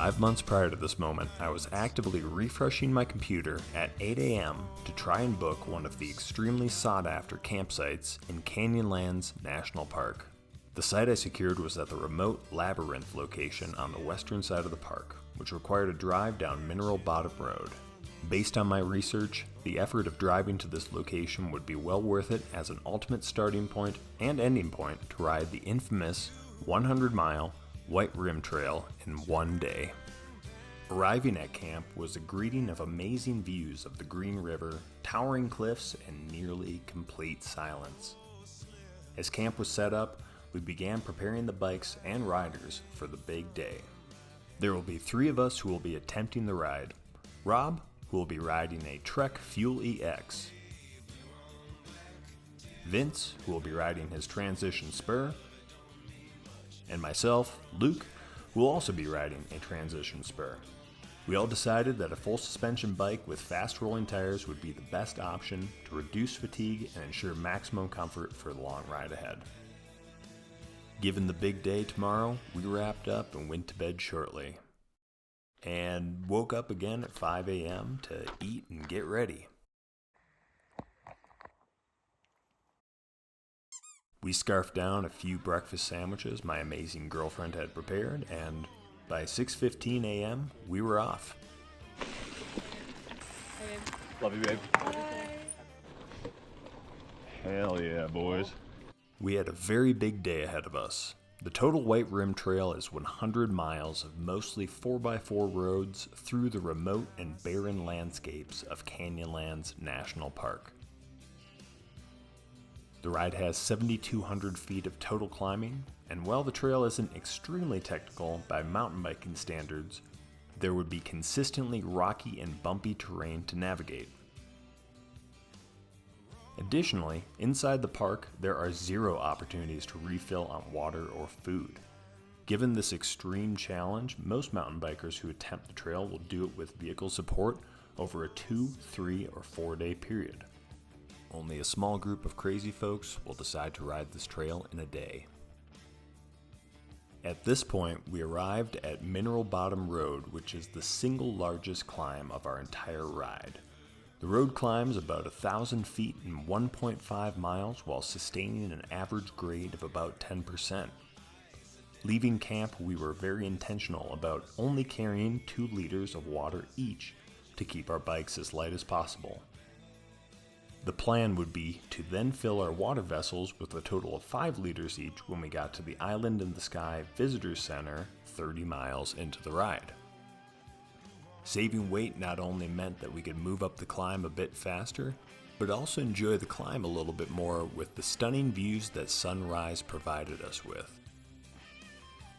5 months prior to this moment, I was actively refreshing my computer at 8 a.m. to try and book one of the extremely sought-after campsites in Canyonlands National Park. The site I secured was at the remote Labyrinth location on the western side of the park, which required a drive down Mineral Bottom Road. Based on my research, the effort of driving to this location would be well worth it as an ultimate starting point and ending point to ride the infamous 100-mile White Rim Trail in one day. Arriving at camp was a greeting of amazing views of the Green River, towering cliffs, and nearly complete silence. As camp was set up, we began preparing the bikes and riders for the big day. There will be 3 of us who will be attempting the ride. Rob, who will be riding a Trek Fuel EX. Vince, who will be riding his Transition Spur. And myself, Luke, who will also be riding a Transition Spur. We all decided that a full suspension bike with fast rolling tires would be the best option to reduce fatigue and ensure maximum comfort for the long ride ahead. Given the big day tomorrow, we wrapped up and went to bed shortly. And woke up again at 5 a.m. to eat and get ready. We scarfed down a few breakfast sandwiches my amazing girlfriend had prepared, and by 6:15 a.m. we were off. Hey, babe. Love you, babe. Bye. Hell yeah, boys. We had a very big day ahead of us. The total White Rim Trail is 100 miles of mostly 4x4 roads through the remote and barren landscapes of Canyonlands National Park. The ride has 7,200 feet of total climbing, and while the trail isn't extremely technical by mountain biking standards, there would be consistently rocky and bumpy terrain to navigate. Additionally, inside the park, there are 0 opportunities to refill on water or food. Given this extreme challenge, most mountain bikers who attempt the trail will do it with vehicle support over a 2, 3, or 4-day period. Only a small group of crazy folks will decide to ride this trail in a day. At this point, we arrived at Mineral Bottom Road, which is the single largest climb of our entire ride. The road climbs about 1,000 feet in 1.5 miles while sustaining an average grade of about 10%. Leaving camp, we were very intentional about only carrying 2 liters of water each to keep our bikes as light as possible. The plan would be to then fill our water vessels with a total of 5 liters each when we got to the Island in the Sky Visitor Center 30 miles into the ride. Saving weight not only meant that we could move up the climb a bit faster, but also enjoy the climb a little bit more with the stunning views that sunrise provided us with.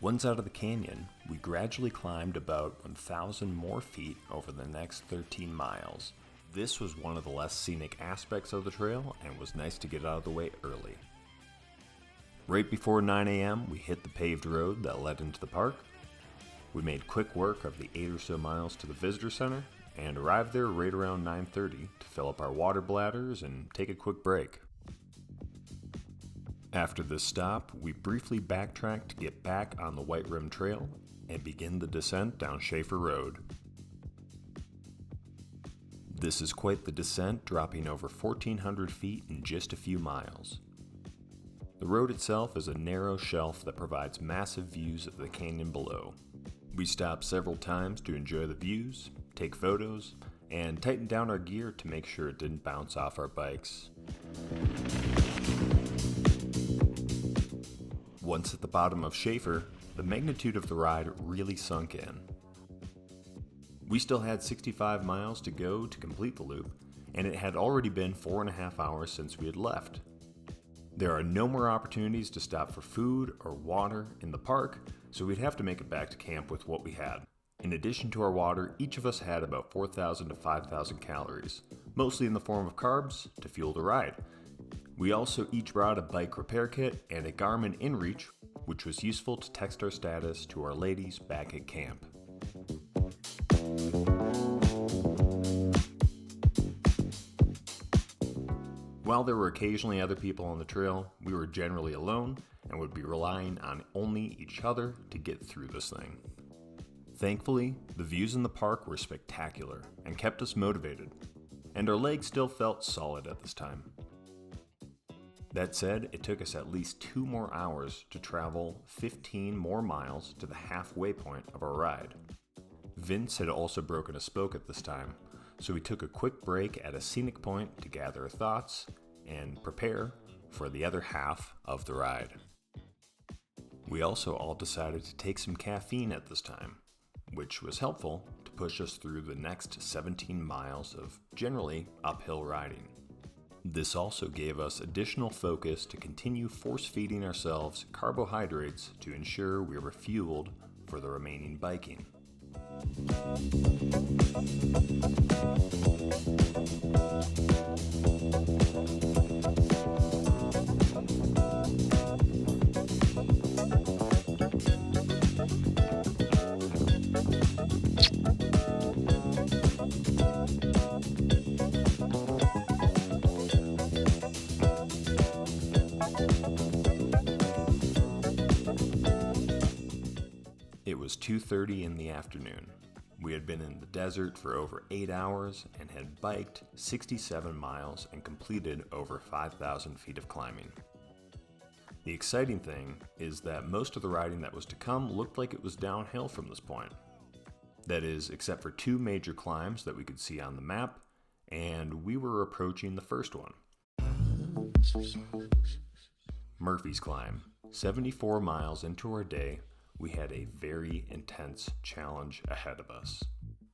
Once out of the canyon, we gradually climbed about 1,000 more feet over the next 13 miles. This was one of the less scenic aspects of the trail and was nice to get out of the way early. Right before 9 a.m., we hit the paved road that led into the park. We made quick work of the 8 or so miles to the visitor center and arrived there right around 9:30 to fill up our water bladders and take a quick break. After this stop, we briefly backtracked to get back on the White Rim Trail and begin the descent down Schaefer Road. This is quite the descent, dropping over 1,400 feet in just a few miles. The road itself is a narrow shelf that provides massive views of the canyon below. We stopped several times to enjoy the views, take photos, and tighten down our gear to make sure it didn't bounce off our bikes. Once at the bottom of Schaefer, the magnitude of the ride really sunk in. We still had 65 miles to go to complete the loop, and it had already been 4.5 hours since we had left. There are no more opportunities to stop for food or water in the park, so we'd have to make it back to camp with what we had. In addition to our water, each of us had about 4,000 to 5,000 calories, mostly in the form of carbs, to fuel the ride. We also each brought a bike repair kit and a Garmin InReach, which was useful to text our status to our ladies back at camp. While there were occasionally other people on the trail, we were generally alone and would be relying on only each other to get through this thing. Thankfully, the views in the park were spectacular and kept us motivated, and our legs still felt solid at this time. That said, it took us at least 2 more hours to travel 15 more miles to the halfway point of our ride. Vince had also broken a spoke at this time, so we took a quick break at a scenic point to gather our thoughts and prepare for the other half of the ride. We also all decided to take some caffeine at this time, which was helpful to push us through the next 17 miles of generally uphill riding. This also gave us additional focus to continue force-feeding ourselves carbohydrates to ensure we were fueled for the remaining biking. It was 2:30 in the afternoon. We had been in the desert for over 8 hours and had biked 67 miles and completed over 5,000 feet of climbing. The exciting thing is that most of the riding that was to come looked like it was downhill from this point. That is, except for 2 major climbs that we could see on the map, and we were approaching the first one. Murphy's Climb. 74 miles into our day, we had a very intense challenge ahead of us.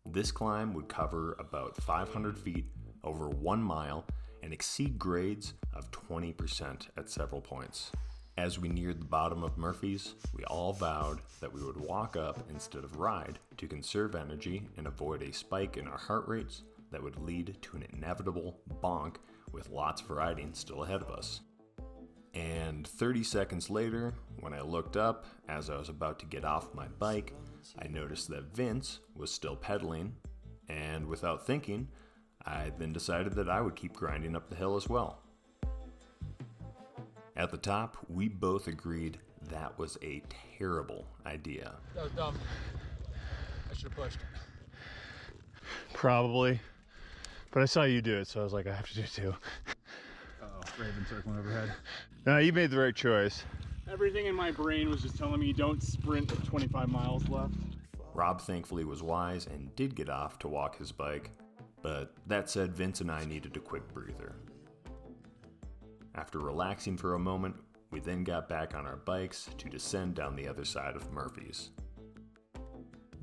This climb would cover about 500 feet over 1 mile and exceed grades of 20% at several points. As we neared the bottom of Murphy's, we all vowed that we would walk up instead of ride to conserve energy and avoid a spike in our heart rates that would lead to an inevitable bonk with lots of riding still ahead of us. And 30 seconds later, when I looked up as I was about to get off my bike, I noticed that Vince was still pedaling, and without thinking, I then decided that I would keep grinding up the hill as well. At the top, we both agreed that was a terrible idea. That was dumb. I should have pushed. Probably. But I saw you do it, so I was like, I have to do it too. Uh-oh, Raven circling overhead. No, you made the right choice. Everything in my brain was just telling me don't sprint with 25 miles left. Rob thankfully was wise and did get off to walk his bike, but that said, Vince and I needed a quick breather. After relaxing for a moment, we then got back on our bikes to descend down the other side of Murphy's.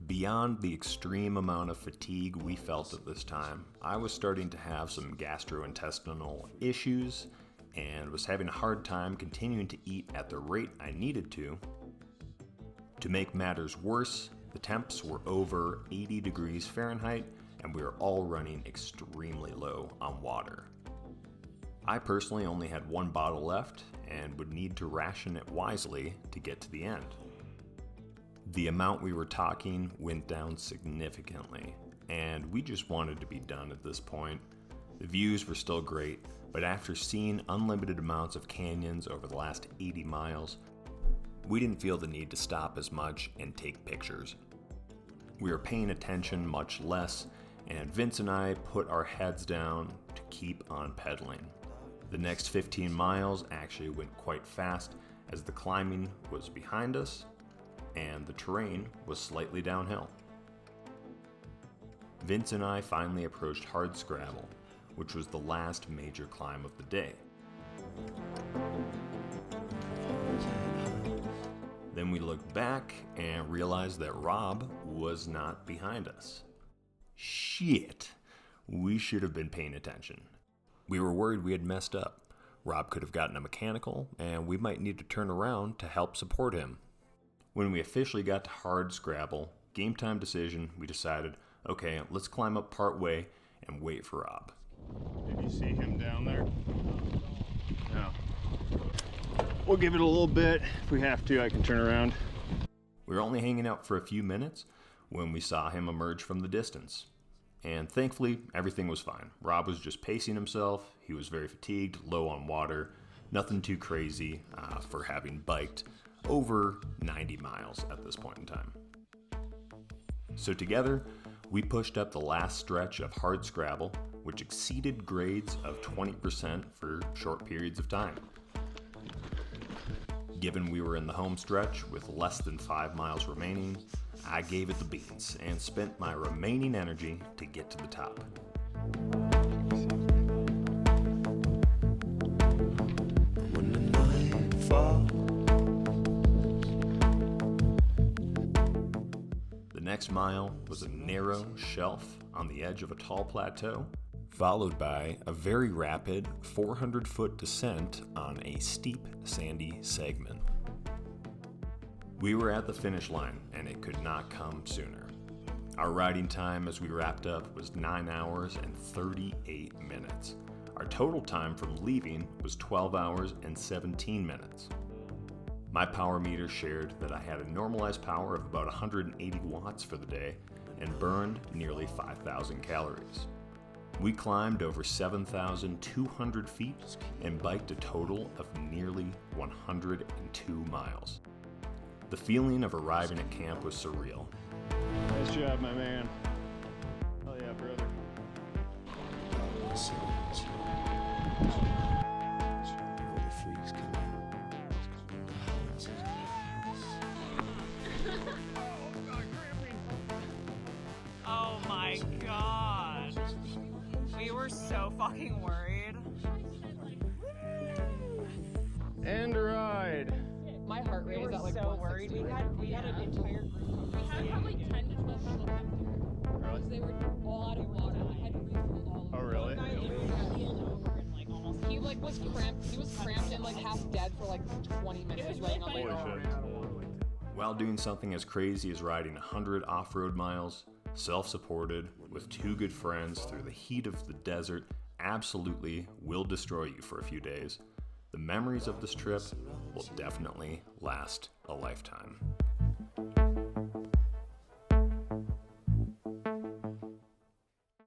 Beyond the extreme amount of fatigue we felt at this time, I was starting to have some gastrointestinal issues and was having a hard time continuing to eat at the rate I needed to. To make matters worse, the temps were over 80 degrees Fahrenheit and we were all running extremely low on water. I personally only had 1 bottle left and would need to ration it wisely to get to the end. The amount we were talking went down significantly, and we just wanted to be done at this point. The views were still great, but after seeing unlimited amounts of canyons over the last 80 miles, we didn't feel the need to stop as much and take pictures. We were paying attention much less, and Vince and I put our heads down to keep on pedaling. The next 15 miles actually went quite fast as the climbing was behind us and the terrain was slightly downhill. Vince and I finally approached Hardscrabble, which was the last major climb of the day. Then we looked back and realized that Rob was not behind us. Shit, we should have been paying attention. We were worried we had messed up. Rob could have gotten a mechanical, and we might need to turn around to help support him. When we officially got to Hardscrabble, game time decision, we decided, okay, let's climb up part way and wait for Rob. Did you see him down there? No. We'll give it a little bit. If we have to, I can turn around. We were only hanging out for a few minutes when we saw him emerge from the distance. And thankfully, everything was fine. Rob was just pacing himself. He was very fatigued, low on water. Nothing too crazy for having biked over 90 miles at this point in time. So together, we pushed up the last stretch of hardscrabble, which exceeded grades of 20% for short periods of time. Given we were in the home stretch with less than 5 miles remaining, I gave it the beans and spent my remaining energy to get to the top. When the night falls, The next mile was a narrow shelf on the edge of a tall plateau, followed by a very rapid 400-foot descent on a steep, sandy segment. We were at the finish line, and it could not come sooner. Our riding time as we wrapped up was 9 hours and 38 minutes. Our total time from leaving was 12 hours and 17 minutes. My power meter shared that I had a normalized power of about 180 watts for the day and burned nearly 5,000 calories. We climbed over 7,200 feet and biked a total of nearly 102 miles. The feeling of arriving at camp was surreal. Nice job, my man. Oh yeah, brother. Oh my god. We were so fucking worried. And ride. My heart rate is at like so worried. 160. We had an entire group. We had probably 10 to 12 people come through. Really? Because they were all out of water. I had to refill all of them. Oh, really? One guy literally over and like almost. He like was cramped. He was cramped and like half dead for like 20 minutes laying on the Holy ground. shit. While doing something as crazy as riding 100 off-road miles, self-supported, with 2 good friends through the heat of the desert absolutely will destroy you for a few days, the memories of this trip will definitely last a lifetime.